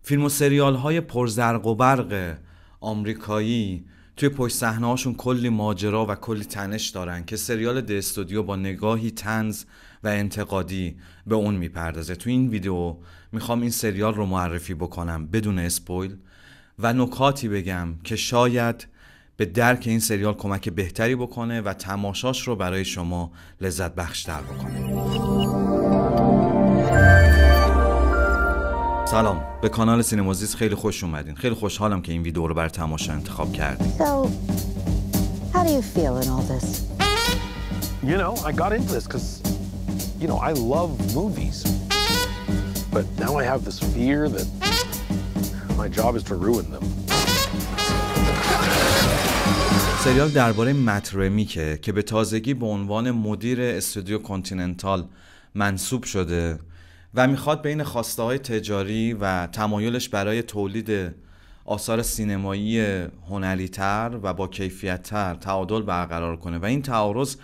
فیلم و سریال های پرزرق و برق آمریکایی توی پشت صحنه هاشون کلی ماجرا و کلی تنش دارن که سریال د استودیو با نگاهی طنز و انتقادی به اون میپردازه. توی این ویدیو میخوام این سریال رو معرفی بکنم بدون اسپویل و نکاتی بگم که شاید به درک این سریال کمک بهتری بکنه و تماشاش رو برای شما لذت بخش‌تر بکنه. سلام، به کانال سینمازیست خیلی خوش اومدین. خیلی خوشحالم که این ویدیو رو برای تماشا انتخاب کردین. So, how do you feel in all this? You know, I got into this because, you know, I love movies. But now I have this fear that my job is to ruin them. سریال درباره مت رمیکه که به تازگی به عنوان مدیر استودیو کانتیننتال منصوب شده و میخواد بین خواسته‌های تجاری و تمایلش برای تولید آثار سینمایی هنری‌تر و با کیفیت‌تر تعادل برقرار کنه و این تعارض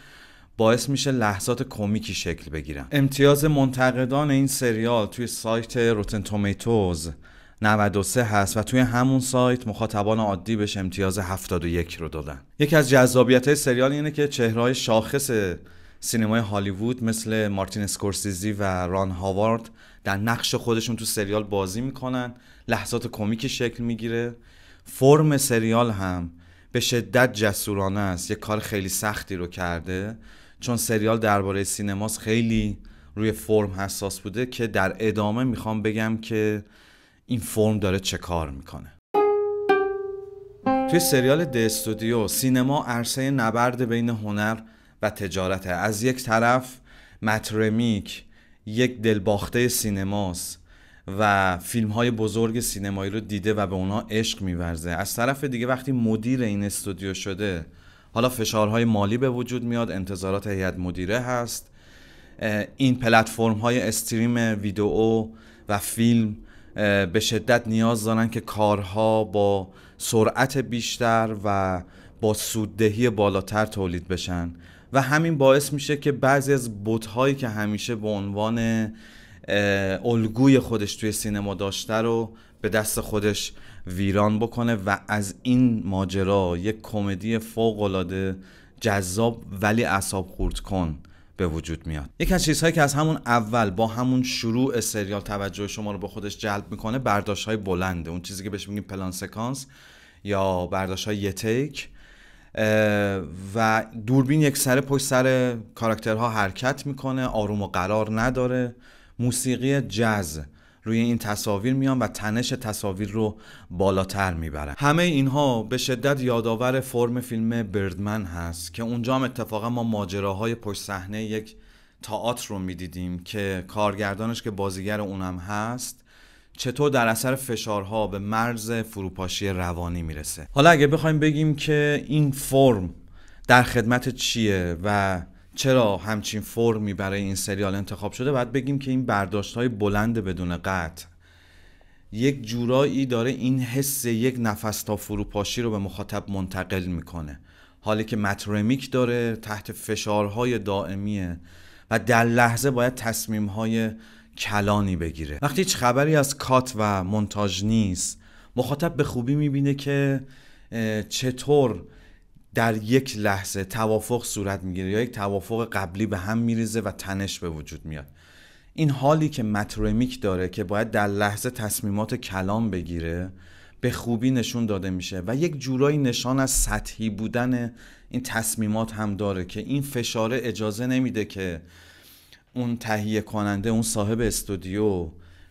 باعث میشه لحظات کمیکی شکل بگیرن. امتیاز منتقدان این سریال توی سایت روتن تومیتوز 93 هست و توی همون سایت مخاطبان عادی بهش امتیاز 71 رو دادن. یکی از جذابیت‌های سریال اینه که چهره‌های شاخص سینمای هالیوود مثل مارتین اسکورسیزی و ران هاوارد در نقش خودشون تو سریال بازی میکنن، لحظات کمیکی شکل میگیره. فرم سریال هم به شدت جسورانه است، یه کار خیلی سختی رو کرده چون سریال درباره سینماست، خیلی روی فرم حساس بوده که در ادامه میخوام بگم که این فرم داره چه کار میکنه. توی سریال د استودیو سینما عرصه نبرد بین هنر و تجارته. از یک طرف مت رمیک یک دلباخته سینماست و فیلم‌های بزرگ سینمایی رو دیده و به اونا عشق می‌ورزه. از طرف دیگه وقتی مدیر این استودیو شده، حالا فشارهای مالی به وجود میاد، انتظارات هیئت مدیره هست، این پلتفرم‌های استریم ویدئو و فیلم به شدت نیاز دارن که کارها با سرعت بیشتر و با سوددهی بالاتر تولید بشن و همین باعث میشه که بعضی از بت‌هایی که همیشه به عنوان الگوی خودش توی سینما داشته رو به دست خودش ویران بکنه و از این ماجرا یک کمدی فوق‌العاده جذاب ولی اعصاب خورد کن به وجود میاد. یکی از چیزهایی که از همون اول با همون شروع سریال توجه شما رو به خودش جلب میکنه برداشت‌های بلنده، اون چیزی که بهش میگیم پلان سکانس یا برداشت‌های یه تیک و دوربین یک سره پشت سر کاراکترها حرکت میکنه، آروم و قرار نداره، موسیقی جاز روی این تصاویر میان و تنش تصاویر رو بالاتر میبرن. همه اینها به شدت یادآور فرم فیلم بردمن هست که اونجا هم اتفاقا ما ماجراهای پشت صحنه یک تئاتر رو میدیدیم که کارگردانش که بازیگر اونم هست چطور در اثر فشارها به مرز فروپاشی روانی میرسه. حالا اگه بخوایم بگیم که این فرم در خدمت چیه و چرا همچین فرمی برای این سریال انتخاب شده، باید بگیم که این برداشت‌های بلند بدون قطع یک جورایی داره این حس یک نفس تا فروپاشی رو به مخاطب منتقل میکنه، حالی که مت رمیک داره تحت فشارهای دائمیه و در لحظه باید تصمیم‌های کلانی بگیره. وقتی هیچ خبری از کات و مونتاژ نیست، مخاطب به خوبی میبینه که چطور در یک لحظه توافق صورت میگیره یا یک توافق قبلی به هم میریزه و تنش به وجود میاد. این حالی که مت رمیک داره که باید در لحظه تصمیمات کلان بگیره به خوبی نشون داده میشه و یک جورایی نشان از سطحی بودن این تصمیمات هم داره که این فشاره اجازه نمیده که اون تهیه کننده، اون صاحب استودیو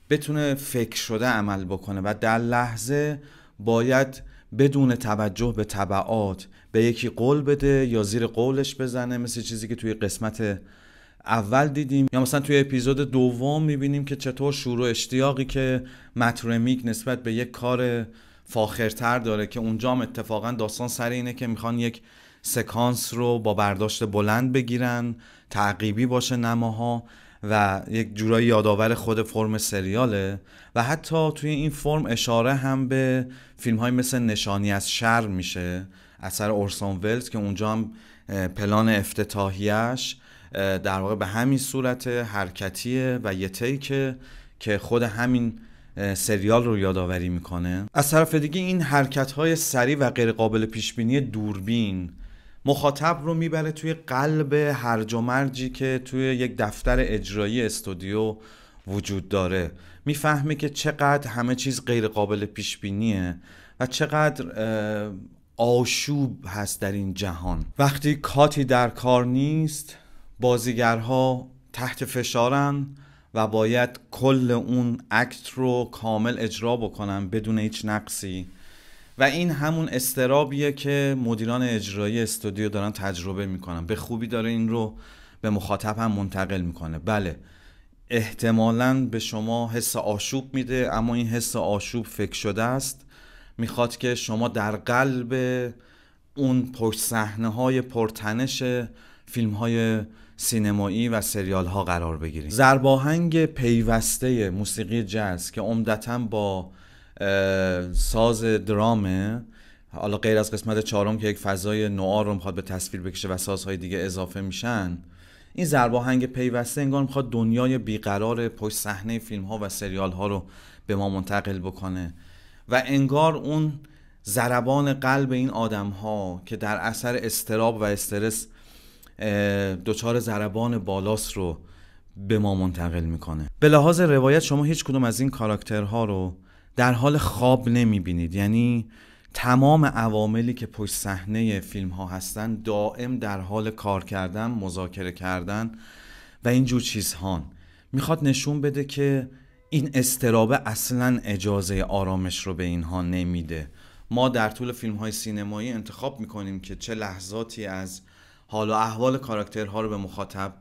بتونه فکر شده عمل بکنه و در لحظه باید بدون توجه به تبعات به یکی قول بده یا زیر قولش بزنه، مثل چیزی که توی قسمت اول دیدیم یا مثلا توی اپیزود دوم میبینیم که چطور شور و اشتیاقی که مت رمیک نسبت به یک کار فاخرتر داره که اونجا هم اتفاقا داستان سر اینه که میخوان یک سکانس رو با برداشت بلند بگیرن، تعقیبی باشه نماها و یک جورایی یادآور خود فرم سریاله و حتی توی این فرم اشاره هم به فیلم های مثل نشانی از شر میشه اثر اورسون ولز که اونجا هم پلان افتتاحیش در واقع به همین صورت حرکتیه و یه تیکه که خود همین سریال رو یادآوری میکنه. از طرف دیگه این حرکت‌های سریع و غیر قابل پیشبینی دوربین مخاطب رو میبره توی قلب هرج و مرجی که توی یک دفتر اجرایی استودیو وجود داره. میفهمه که چقدر همه چیز غیر قابل پیشبینیه و چقدر آشوب هست در این جهان. وقتی کاتی در کار نیست، بازیگرها تحت فشارن و باید کل اون اکت رو کامل اجرا بکنن بدون هیچ نقصی و این همون اضطرابیه که مدیران اجرایی استودیو دارن تجربه میکنن. به خوبی داره این رو به مخاطب هم منتقل میکنه. بله، احتمالاً به شما حس آشوب میده، اما این حس آشوب فکر شده است. میخواد که شما در قلب اون پشت صحنه‌های پرتنش فیلم‌های سینمایی و سریال ها قرار بگیریم. ضرباهنگ پیوسته موسیقی جاز که عمدتاً با ساز درامه، حالا غیر از قسمت 4 که یک فضای نوآر رو میخواد به تصویر بکشه و سازهای دیگه اضافه میشن، این ضرباهنگ پیوسته انگار میخواد دنیای بیقرار پشت صحنه فیلم ها و سریال ها رو به ما منتقل بکنه و انگار اون ضربان قلب این آدم ها که در اثر اضطراب و استرس دچار ضربان بالاست رو به ما منتقل میکنه. به لحاظ روایت شما هیچ کدوم از این کاراکترها رو در حال خواب نمیبینید، یعنی تمام عواملی که پشت صحنه فیلم ها هستن دائم در حال کار کردن، مذاکره کردن و اینجور چیزها. میخواد نشون بده که این اضطراب اصلا اجازه آرامش رو به اینها نمیده. ما در طول فیلم های سینمایی انتخاب میکنیم که چه لحظاتی از حال و احوال کاراکترها رو به مخاطب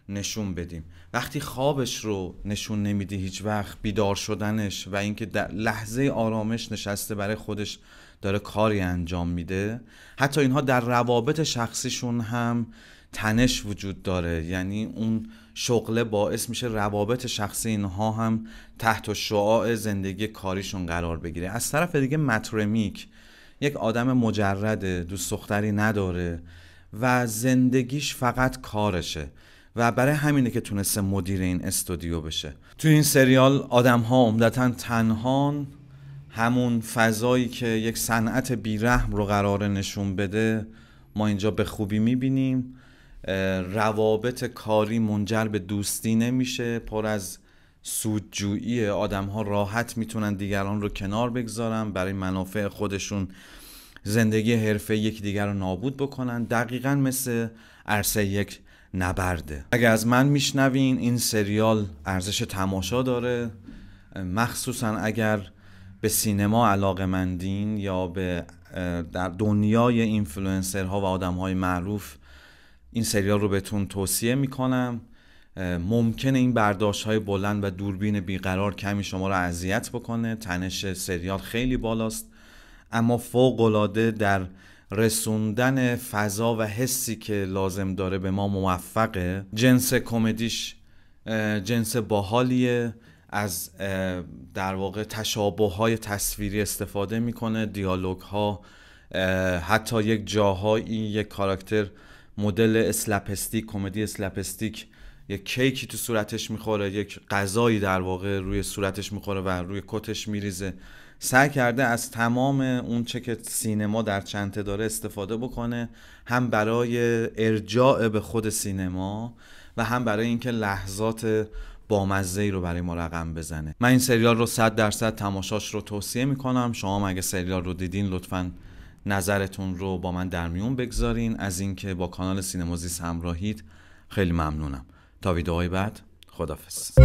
نشون بدیم. وقتی خوابش رو نشون نمیدی هیچ وقت، بیدار شدنش و اینکه در لحظه آرامش نشسته برای خودش داره کاری انجام میده، حتی اینها در روابط شخصیشون هم تنش وجود داره، یعنی اون شغله باعث میشه روابط شخصی اینها هم تحت شعاع زندگی کاریشون قرار بگیره. از طرف دیگه مت رمیک یک آدم مجرده، دوست دختری نداره و زندگیش فقط کارشه و برای همینه که تونسته مدیر این استودیو بشه. تو این سریال آدم ها عمدتاً تنهان، همون فضایی که یک صنعت بیرحم رو قراره نشون بده ما اینجا به خوبی میبینیم. روابط کاری منجر به دوستی نمیشه، پر از سودجویی. آدم ها راحت میتونن دیگران رو کنار بگذارن برای منافع خودشون، زندگی حرفه یکدیگر رو نابود بکنن. دقیقاً مثل عرصه یک نبرده. اگه از من میشنوین، این سریال ارزش تماشا داره، مخصوصاً اگر به سینما علاقه‌مندین یا به در دنیای اینفلوئنسرها و آدم‌های معروف. این سریال رو بهتون توصیه میکنم. ممکنه این برداشت‌های بلند و دوربین بیقرار کمی شما رو اذیت بکنه، تنش سریال خیلی بالاست، اما فوق‌العاده در رسوندن فضا و حسی که لازم داره به ما موفقه. جنس کمدیش جنس باحالیه، از در واقع تشابه‌های تصویری استفاده میکنه، دیالوگ‌ها، حتی یک جاهایی یک کاراکتر مدل اسلپستیک، کمدی اسلپستیک، یک کیکی تو صورتش میخوره، یک غذایی در واقع روی صورتش میخوره و روی کتش میریزه. سعی کرده از تمام اون چه که سینما در چنته داره استفاده بکنه، هم برای ارجاع به خود سینما و هم برای اینکه لحظات بامزه‌ای رو برای ما رقم بزنه. من این سریال رو 100% تماشاش رو توصیه میکنم. شما اگه سریال رو دیدین لطفاً نظرتون رو با من در میون بگذارین. از اینکه با کانال سینمازیست همراهید خیلی ممنونم. تا ویدئوهای بعد، خداحافظ.